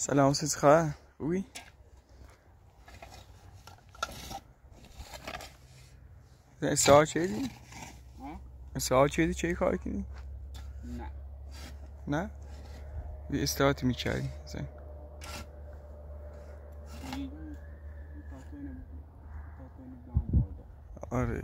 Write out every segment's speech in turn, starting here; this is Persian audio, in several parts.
سلام سیز خواه خوبی؟ استعار چه دی؟ استعار چه دی؟ چه کار کنی؟ نه نه؟ یه استعاراتی میکردی زن آره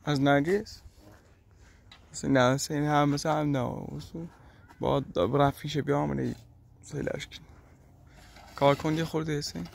از نرگس؟ نه سین هم مثل هم نه با رفیشه بیامونه سیلش کن کار کن یه خورده سین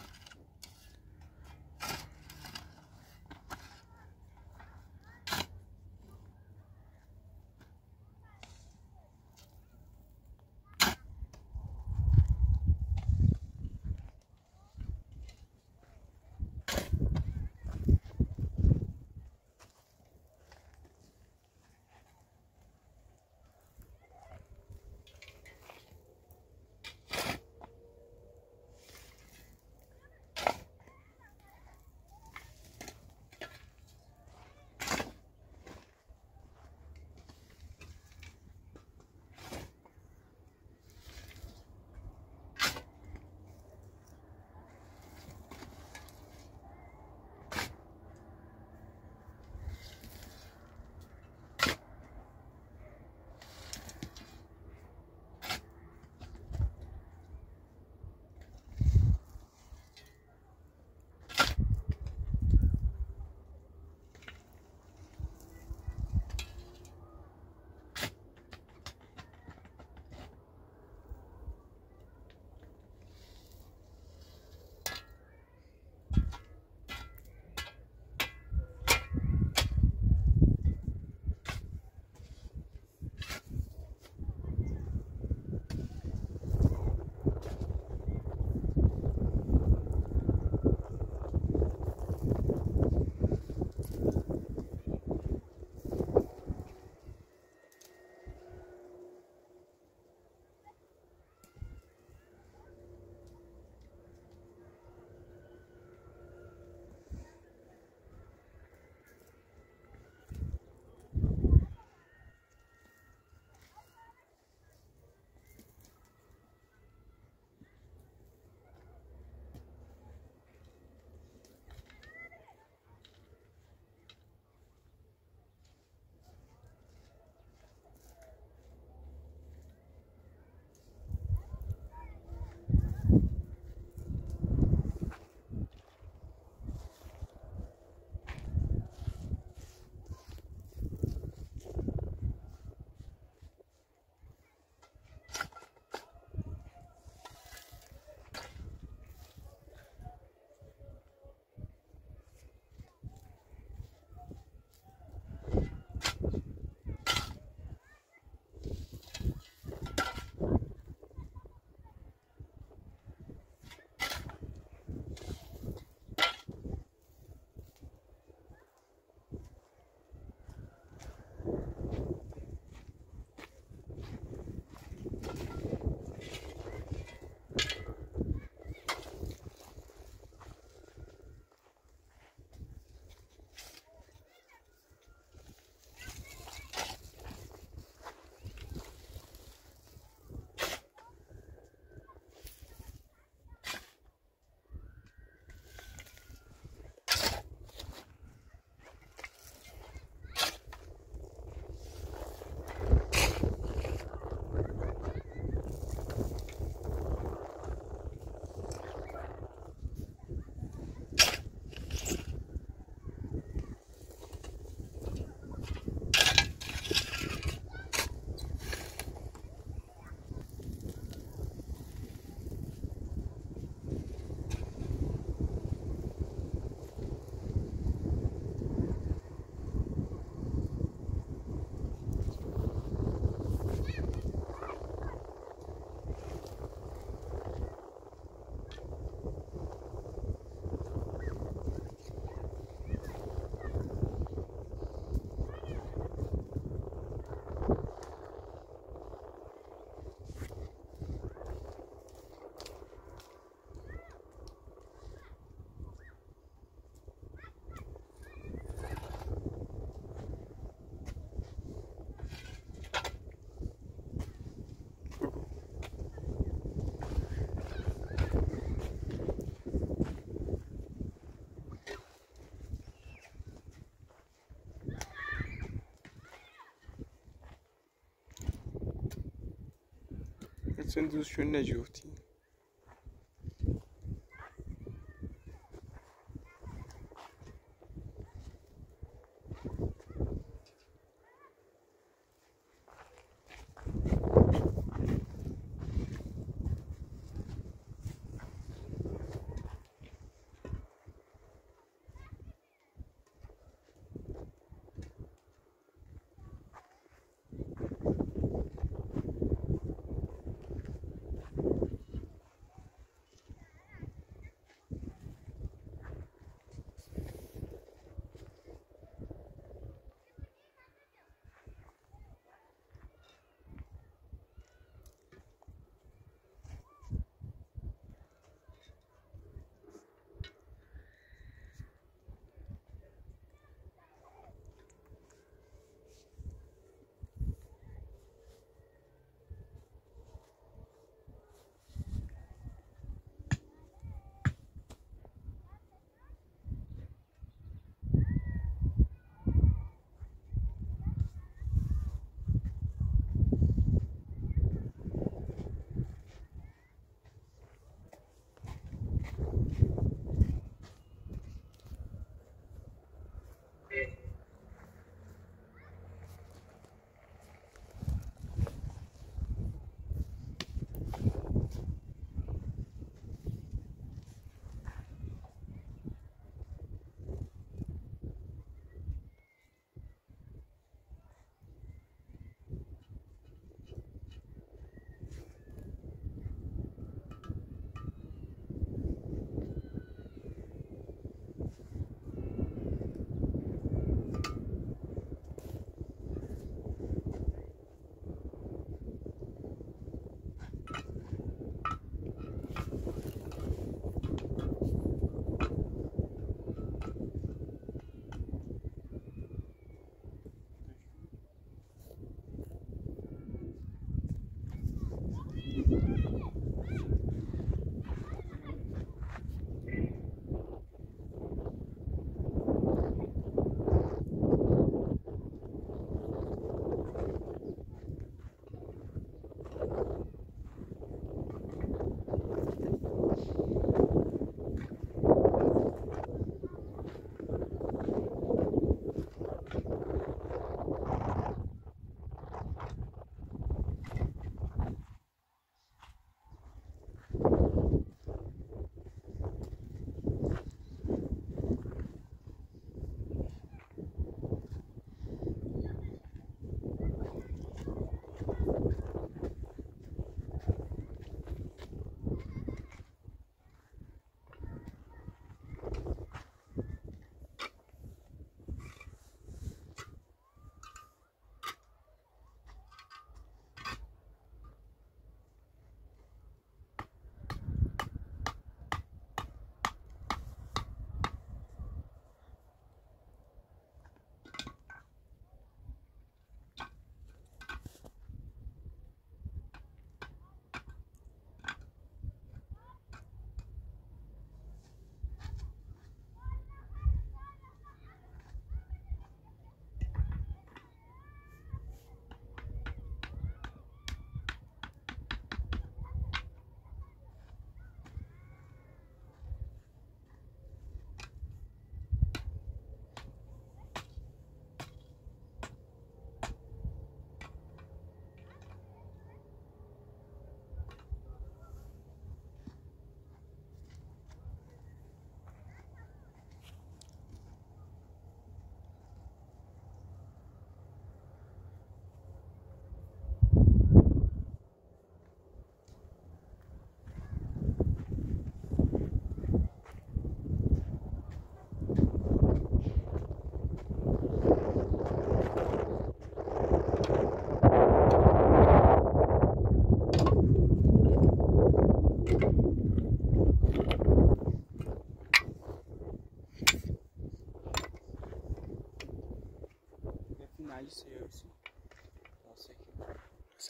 sen دوستشون نجوتی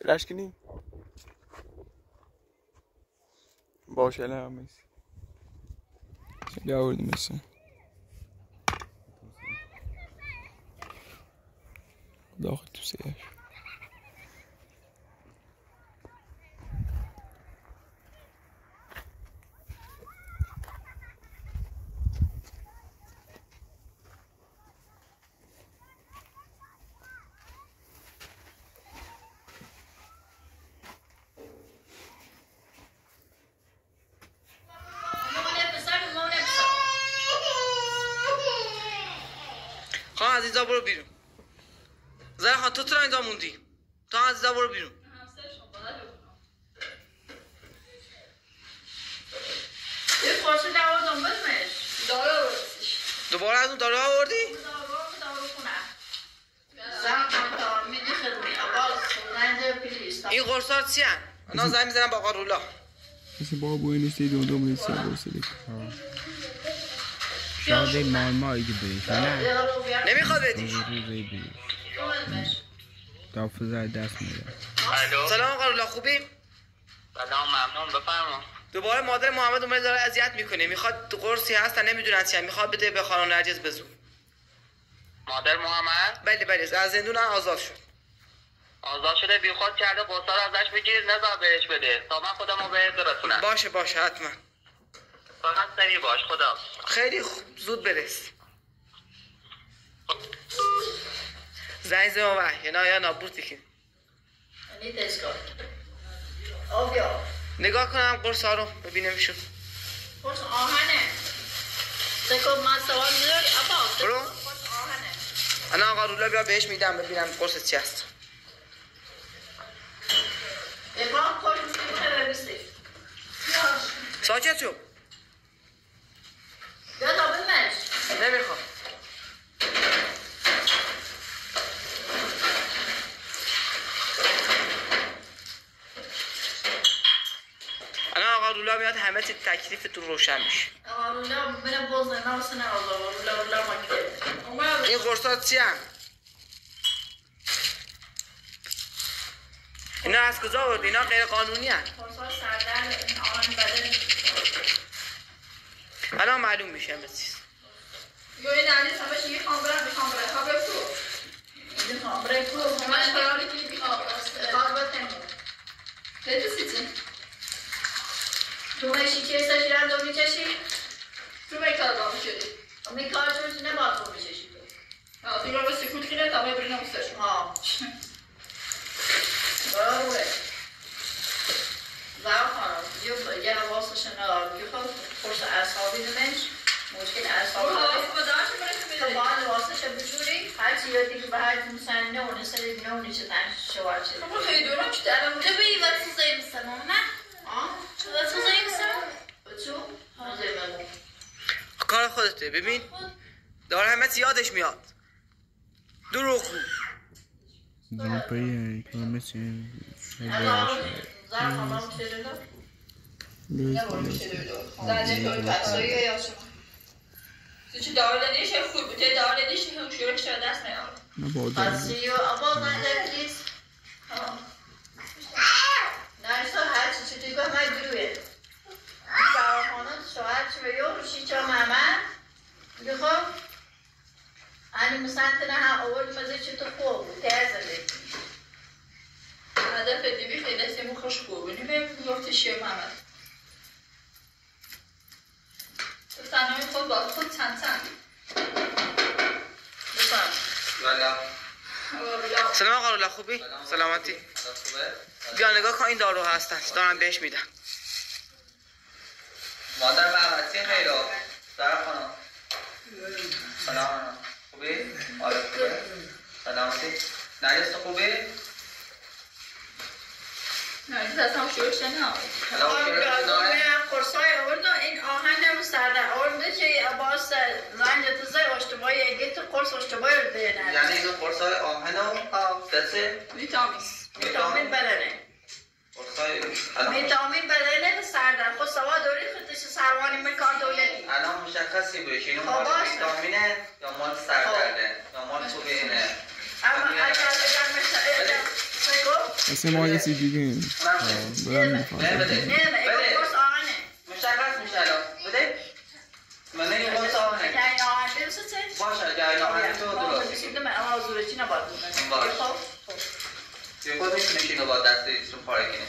سلاش کنیم باشه الان میسی بیاوردیم میسن داخل تو سیاش اینجا برو بیرون. زهرا خان تو چرا اینجا موندی؟ تو از اینجا برو بیرون. یه خورشه داردم بزمش. دارو آوردیش. دوباره از اون دارو آوردی؟ دارو کنم. زهرا خان تا میدی خدمی آواز زنده پلیس. این قرصا چی هن؟ اونا زنگ میزنن با قارولا. مثل بابا اینو سید دوم لیست برسید. شاید ماما ایگه بیش نه. نمیخواد بدیش. روزی بیش. تافزه دست میده. سلام قارولا خوبی؟ سلام ممنون بفرما. دوباره مادر محمد اومد داره اذیت میکنه. میخواد قرصی هستن نمیدونن چیه. میخواد بده به خانم نرجس بزن. مادر محمد؟ بله از زندون آزاد شد. آزاد شده بیخود کرده قصار ازش بگیر نذار بهش بده تا من خودم رو بهت برسونم. باشه حتما. فقط سریع باش خدا. خیلی زود برس. زنگ زمان وحی یا نابوتی که نگاه کنم قرص ها رو ببینمشون. قرص آهنه سکو من سوال نداری ابا برو قرص آهنه انا آقا رولا بیا بهش میدم ببینم قرص چی هست. ابا قرص میکنه ببیستی ساکت شو. بیا تا بمش نمیخوام. الان آقا رولا میاد همه چی تکلیفتون روشن میشه. آقا رولا بره بازه ناسنه آقا رولا مکه این قرصات چی هم؟ اینا از کجا آورد؟ اینا غیر قانونی هم. قرصات سردر این آهن بدن الان معلوم میشه همه چیز. یو این علیس همش یه خامبره بخوام تو این خامبره تو همش قراری که بخوام قربت نمون بده سیچه تو میشی که ایسا شیرم دو میچشی؟ تو میکار با میشدی میکار چونش نباید تو میچشی تو تو رو سکوت کنه تا ببرینم استشون ها برای زهرا خانم یه حواسش ندارم میخواد فرص اعصابی نمیش مشکل اعصابی تو باید حواسش بجوری هرچی یادی که به هر مثلا نونه سری نونه چه تنش شوار چه تو خیلی دورم چه دارم Du blir vad som säger bestämma med. Vad som säger bestämma. بچو کار خودته ببین داره همه چی یادش میاد. دروغ گو. زنپایی که مثل زهرا خانم چه دارم؟ نباید چه دارم زنجه که بطایی یا شما تو چه داردنیش خوب بوده داردنیش هوشیارش شده دست نیار پسی و ابا زنده پلیز نرسا هرچی چه دیگه همه گروه زهرا خانم شوهر چه به یو روشی چه محمد میگه خب هنی مسنتنه هم اول مزه چه تو خوب بود تیزه هدف دیوی خیلی دستیمون خوش خوب نمیم گفتی شیه محمد تو تنهای خود با خود چند بفهم سلام آقا رولا خوبی؟ سلامتی؟ بیا نگاه کن این دارو هستن دارم بهش میدم. مادر محمد چه خیلی زهرا خانم سلام خوبی؟ آره خوبه؟ سلامتی؟ نرگس خوبی؟ نرگس از هم شروع شده قرصای آوردن این آهن هم سرده آورده که باز زنج تزای اشتباهی اگه تو قرص اشتباهی رو دینه یعنی این قرصای آهن و دسته؟ ویتامین بدنه ویتامین بدنه سرده خود سوا دوری خودش سروانی مکار دولتی الان مشخصی بوده که اینو مال ویتامینه یا مال سردرده یا مال خوبینه اما اگر اصلا ما یه سی دیگه این برم میخوام نه قرص آهنه مشخص میشه الان بده من این قرص آهنه اگر این آهن برسه باشه اگر این آهن تو درست بسیده من اما زوره چی نباید بودن باشه یه خود میتونی اینو با دست ایستون پاره کنی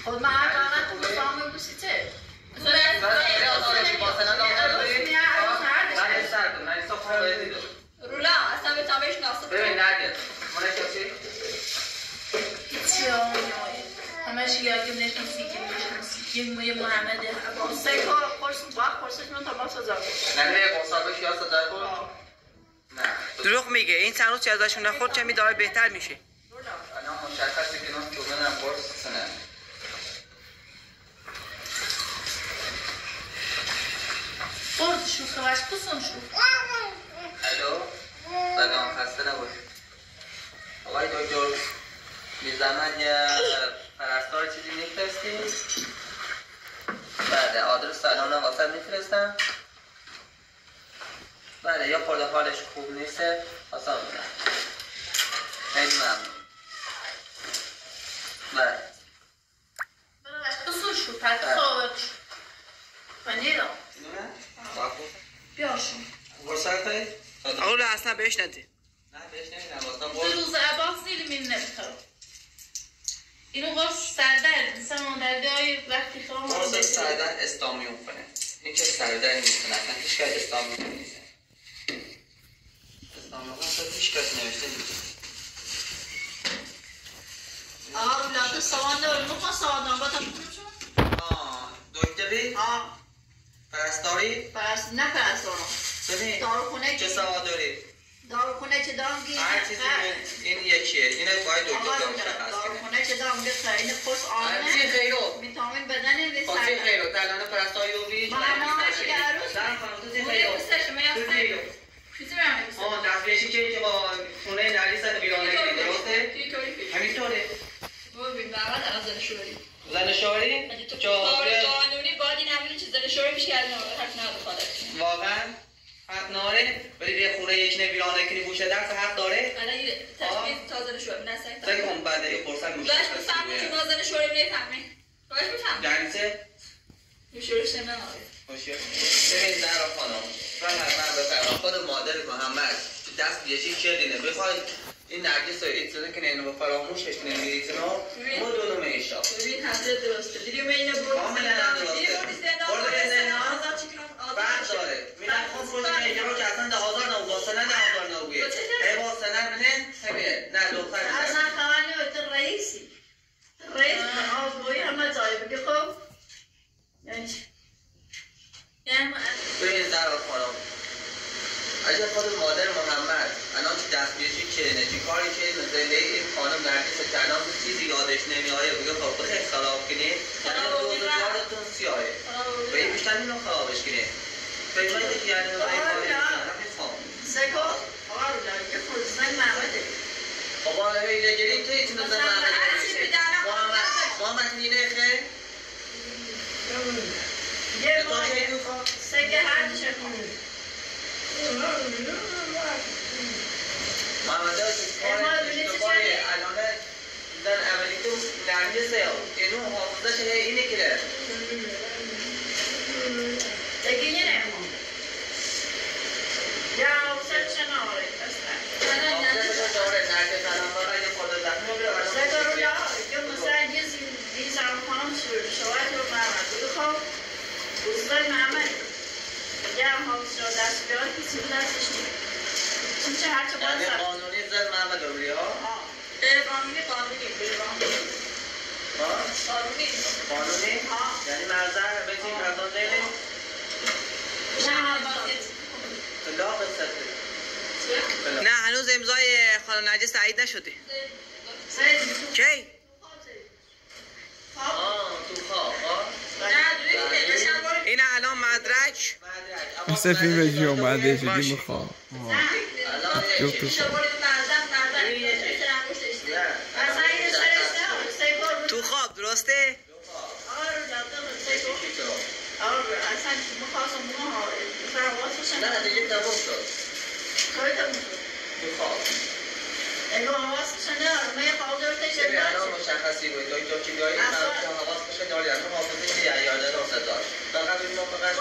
خود من هر جانت تو بسامه بسیده رولا اصلا به تامش ناسط ببین نرگس من کسی هیچی همش یادیم نشنسی که میشنسی یه محمده سه کار قرص با قرصش من تا با سازا نگه یه قرصا بشی یا سازا کن دروغ میگه. این چند روز چه ازشون نخورد چه داره بهتر میشه. الان مشخصه که اون تو منم قرص کنم. برد شو خواهش بسون شو. الو سلام خسته نباش. آقای دکتر میزمن یه پرستار چیزی میفرستی؟ بله آدرس سلام رو واسه میفرستم. بله یا خورده حالش خوب نیسته آسان میدم. خیلی ممنون. بله براش بسون شو پرت خوابت شو. بنیرم. نه؟ باکو بیاشون. ورسال خیلی؟ آقا رو اصلا بهش نده. نه بهش نمیدم واسه دو قرص. روز عباس زیلی من نمیخوام. اینو قرص سردرد مثلا درده های وقتی خواهم قرص سردرد استامیون کنه. این که سردرد نیست کنه اصلا هیچ که استامیون نیست. استامیون اصلا هیچ کسی نوشته نیست. آه بلاده سوان دارم نخواه سوان با تا آه دکتری؟ آه پرستاری؟ نه پرستارم ببین داروخونه چه سواد داری؟ داروخونه چه دارم گیره هر چیزی این یکیه اینه باید دکتر مشخص کنه. داروخونه چه دارم گیره این پس آمنه چی خیرو؟ ویتامین بدنه به خب چی خیرو؟ تلانه پرستاری رو بیش آه دستبیشی که با خونه نریس بیرانه گیری درسته؟ همینطوره زن شوری؟ قانونی باید این همین چیز زن شوری میشه از حق نداره واقعا حق ناره؟ ولی یه خونه یک نویرانه کنی بوشه درس حق داره؟ الان یه تشخیص تازه شوری نسایت سگه هم بعد یه فرصت میشه باش بفهمون که ما زن شوری نفهمیم باش بفهم یعنی چه؟ شورش نمیدونم خوشیه ببین زهرا خانم من بفرما خود مادر محمد دست بیشی کردینه بخوای این نرگس رو ایتونه که اینو با فراموشش نمیریتونه ما دونو میشا ببین حضرت درسته دیدیم اینو برو بعد داره میرم خون فروش میگه رو که اصلا 10,000 نو با سنه 10,000 نویه ای با سنه منه نه دختر اصلا خوانی و تو رئیسی رئیس آقایی همه جای بگه خب یعنی چی؟ ببین زهرا خانم اگه خود مادر محمد الان که دست بیشی کنه چی کاری که مثل این خانم نرگس که الان چیزی یادش نمیآیه بگه خب بخیر خراب کنی روزگارتون سیاهه و این بیشتر اینو خرابش کنی فکرهایی که یعنی سکو آقا رو داری که فرزن محمده خب آقا هیله گیری توی چون زن محمد نینه خیلی یه ماهی سکه هر چه کنی محمد اشتباهی الان زن اولی تو نرگسه اینو حافظه چه اینه که دیگه یه نمون یا حافظه چه ناره حافظه داره نرگس الان برای خود زخمی بره سکه رو یا مثلا یه زن خانم شوید رو محمد بگو خب بزرگ محمد یه هم حافظه رو دست بیاد کسی رو دستش نید چون چه هر چه باید یعنی قانونی زن محمد دوری ها؟ قانونی قانونی؟ یعنی مرزن بتونی مرزان دیلی؟ نه هنوز امضای خانم نرگس تایید نشده. کی؟ تو خواب این الان مدرک مثل فیلم جی اومده جدی میخوام تو خواب درسته؟ نه دیگه تمام شد تو خواب ببین الان مشخصی بود دکتر کیمیایی حواس بشه داری از اون حافظه که یعیانه رو داشت فقط این فقط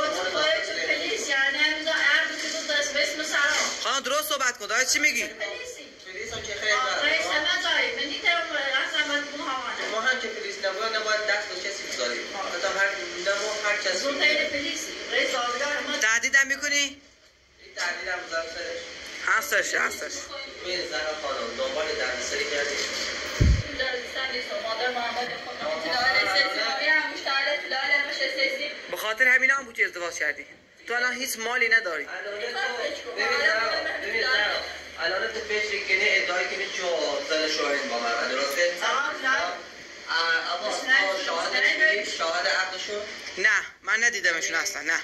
خانم درست صحبت کن داره چی میگی؟ پلیس هم که خیلی ما هم که پلیس نباید دست به کسی بذاریم هر کسی تهدیدم میکنی؟ این تحلیل هم هستش ببین زهرا خانم دنبال دردسری کردی به خاطر همین هم بود که ازدواج کردی تو الان هیچ مالی نداری ببین زهرا الان تو فکر کنی ادعای کنی چه زن شاهد با من درسته؟ شاهد عقدشو؟ نه من ندیدمشون اصلا نه.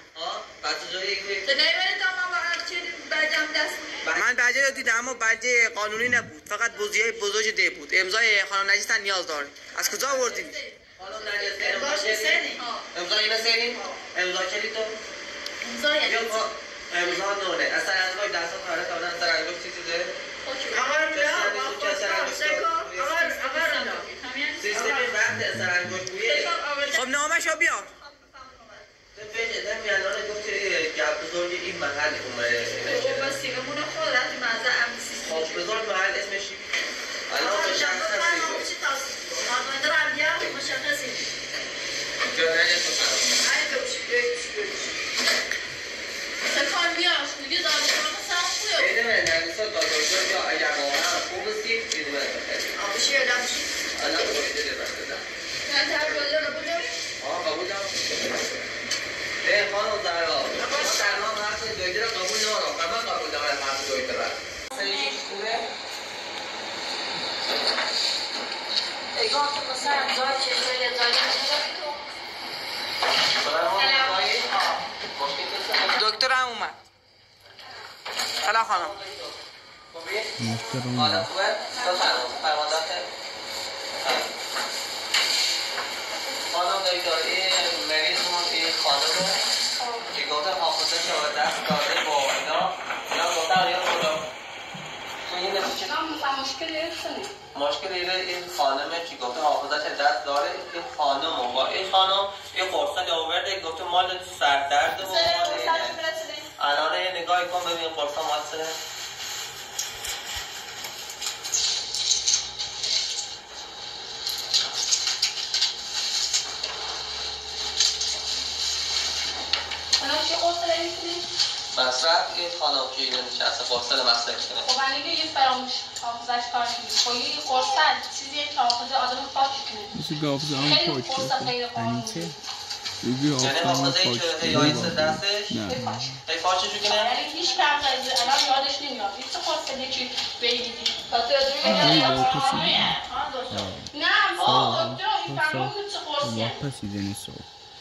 بعد جایی که تو نمی‌بینی تا ما چی برجام دست می‌کنیم؟ من برجه رو دیدم اما برجه قانونی نبود، فقط بوزیای بزرگ ده بود. امضای خانم نجیس نیاز داره. از کجا آوردین؟ خانم نجیس امضای نسینی؟ امضا کلی تو؟ امضا یعنی امضا نونه. اصلا انگار دست کاره کردن اصلا انگار چیزی ده؟ سیستمی وقت اصلا انگار بویه. خب نامشو بیار. دم میانان گفت گپ بزرگ این محل اومده. بس سیممون خود رفتی مزه امن سیستم. خب بزرگ محل اسمش چی؟ الان مشخص هستی. مادر علیه مشخصی. جا نجس بسرم. سکان بیاش دیگه دانشگاه سر خوبه. اینه من نجس داداشون یا اگر واقعا خوب است اینو من بخرم. آبشی یا دمشی. الان بایده ده بردم. نه در بالا رو بودم. قبول دارم. خانم زهرا ما تنها حرف دویده را قبول ندارم. من قبول دارم حرف دویده را. اگه تو مثلا امضای چیزایی داری دکتر هم اومد. سلام خانم. حالا خوبه؟ فرماندار خانم دکتر این مریضمون این خانمه که گفته حافظه شما دست داده با اینا گفته یا خدا مشکل این خانمه که گفته حافظه دست داره این خانم و با این خانم این قرصه آورده گفته مال سردرد و الان نگاهی کن ببین قرصه مال مصرف این خانم که اینو نشسته قرصه مصرف کنه خب من دیگه یه فراموش حافظش کار کنید خب یه قرصه چیزیه که حافظه آدم پاک کنه مثل گافزه هم پاک کرده انیته دیگه یعنی حافظه که هیایست دستش هی پاچشو کنه یعنی هیچ کم قضیه الان یادش نمیاد هیچ قرصه یکی بگیدی تا تو یادش نه با دکتر این فرمون چه قرصیه واپسیده نیست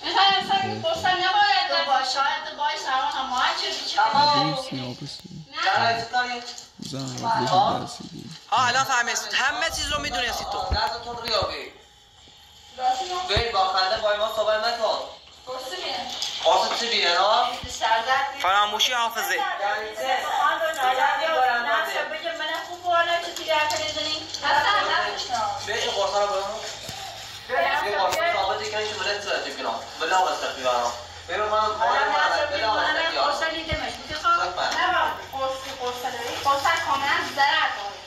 مثلا قرصه نباید شاید باید سران هم ماه چه الان فهمیدید همه چیز رو میدونستی تو دستتون ریابی ببین با خنده با ما صحبت نکن قرصه چی بیرن ها؟ فراموشی حافظه به این قرصه رو برمون این قرصه ثابتی کنی که ملت سرطی کنم بلا وستقی برم ببین من محمد بلا وستقی برم قرصه لیدمش میخوام نه قرصه داری قرصه کاملا ضرر داره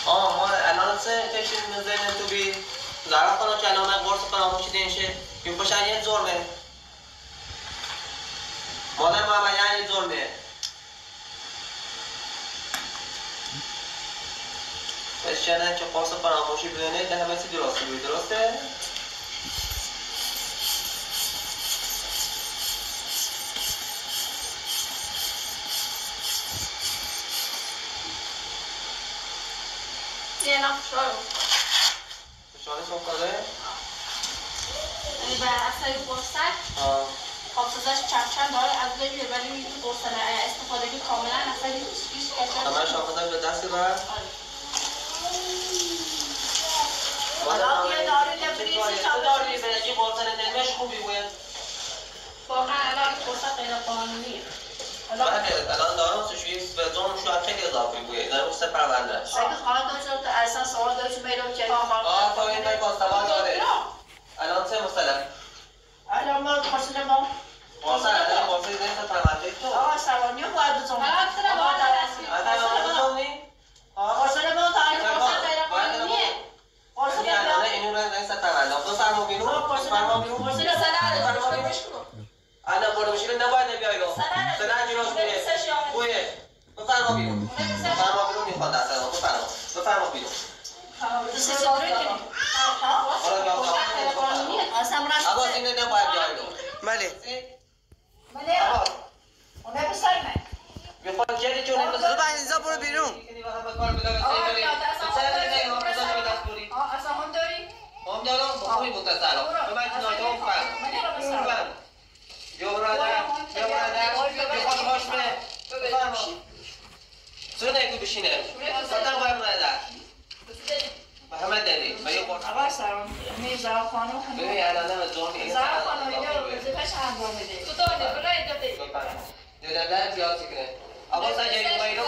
ما الان سه فکر می‌ذاریم تو بی زهرا خانم که الان قرص فراموشی دینشه این پشت یه ظلمه مادر محمد یعنی ظلمه بشنه که قرص فراموشی بدونه که همه چی درسته بود درسته؟ یه نفر شانه سوم کاره؟ یعنی بر اثر قرصه حافظش چند داره از داری ولی تو قرصه استفاده که کاملا اصلا هیچ کسی همه شاخدم به دستی بر؟ حالا یه داری که بریزی تا داری به این قرصه نمیش خوبی باید واقعا الان قرصه غیر قانونیه الان دارم سشویی به دوم شاید خیلی اضافی بوید دارم سه پرونده اگه خواهد داشت اصلا سوال داشت میرم که تا این بای کاستبا داره الان سه مستلم الان ما خواستم با قرصه الان قرصه دیگه سه پرونده تو آقا سوانی باید بزنم حالا اصلا باید دستی قرصه با تاریخ قرصه غیر قانونیه قرصه الان اینو رو سه پرونده دو سرمو بیرون قرصه فرما بیرون قرصه سلام الان برو میشه نباید بیایو سرعت جلوش میره خویه بفرما بیرون بفرما بیرون میخواد دست رو بفرما بیرون عباس اینه نباید جایی دو بله میخواد جدی چون این زوبا اینجا برو بیرون هم دارم خوبی بود سلام من ناجام فرم یا برادر میخواد باش بره بفرما چرا نگو بشینه صدر باید برادر محمد داری من یه خورد آقا سلام میزا خانم ببین الان از جون این زارا خانم اینجا رو وظیفه‌ش انجام میده تو داره برای داده دلالت زیاد کنه آقا سجایی رو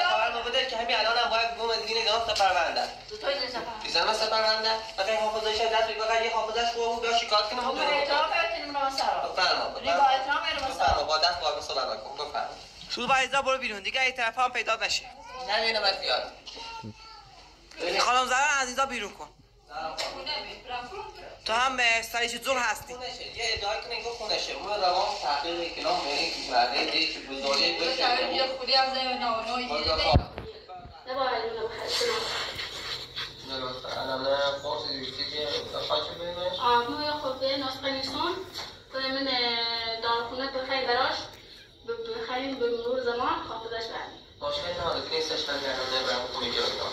خبر ما بده که همین الان هم باید گم از دین نگاه سپرونده تو توی نزدم بیزنه سپرونده وقتی حافظش دست بگو وقتی حافظش خوب بیا شکایت کنه تو احترام کردیم رو سارا بفرما با احترام رو سارا با دست با صحبت کن بفرما زوبا اینجا برو بیرون دیگه این طرف هم پیدا نشه نمیونه من زیاد خانم زهرا از اینجا بیرون کن تو هم سریش زور هستی خونشه یه ادعای کنه اینگاه خونشه اون روان تحقیق کلام میگه که برده ایده که بزرگی بشه یه خودی هم زمین ناونوی نباید اونو بخشنم الان فرص دیویتی که خواهد ببینش نوع خوبه نسخه نیستون من دارخونه بخیر براش بخیریم به مرور زمان حافظش برمیم مشکلی نداره که نیستش من یعنی برم خونه گرفتم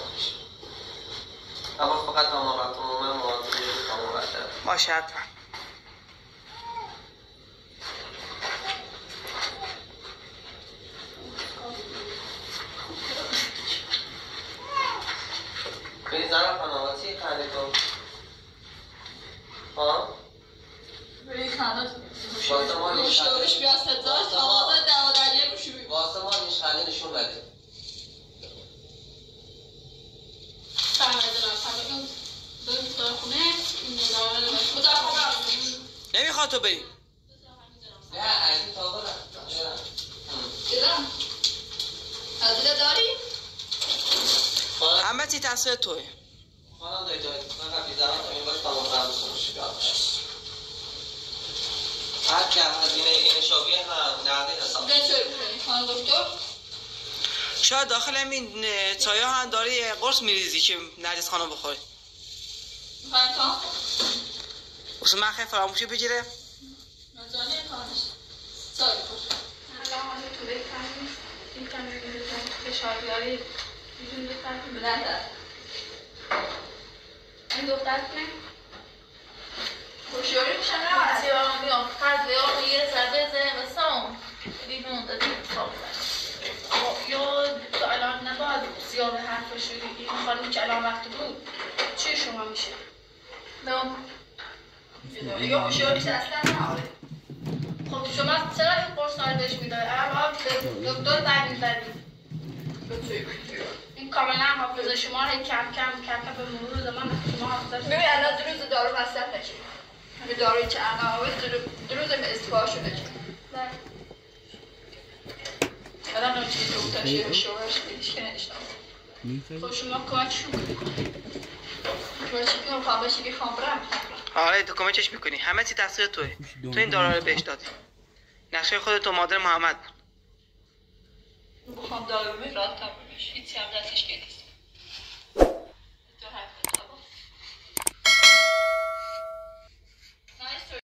اما فقط همه من مواظبی کامل باشم باشه حتما بری زن خانواتی خنده کن ها؟ بری خنده واسه ما مشتاقش بیا صداش تا آواز دوادریه رو شروع واسه ما نشخنده نشون بده سلام عزیزم بریم دارخونه این نمیخواد تو بری نه از این تابه نه دیدم هزینه داری؟ همه چی تصویر توه خانم داری جایی من قبلی زمان تا این باش تمام فرمسون شکار هر کم هزینه این شابیه هم نقدی حساب به چه کنی خانم دکتر؟ شاید داخل همین چای ها هم داری قرص میریزی که نرگس خانم بخوری میخوایم تا؟ اصلا من خیلی فراموشی بگیره نزانه کارش سال کن الان حالا تو بکنیم این کمی فشارداری میتونی بکنیم به نظر این دختر کنه خوشیاری میشه نه زیان میام فرد بیان یه زبه زمستان بیمون دادی یا تو الان نباید زیاد حرفش رو این خانمی که الان وقت بود چی شما میشه؟ یا خوشیاری میشه اصلا نه خب شما چرا این قرص ها رو بهش میدهید؟ الان دکتر زنگ میزنید این کاملا حافظه شما رو کم کم به مرور زمان شما حافظه ببین الان 2 روز دارو مصرف نشید همه داروی که الان آوید 2 روز به استفاده شده که الان اون چیز دکتر شیر شورش دیدیش که نداشتم خب شما کمکشون کنید کمکشون کنم خواه باشی که خواه برم آره تو کمکش میکنی همه چی تصویر توه تو این دارا رو بهش دادی نقشه خودت و مادر محمد بود بخوام دارو بمیش راحت هم بمیش هیچی هم دستش که نیست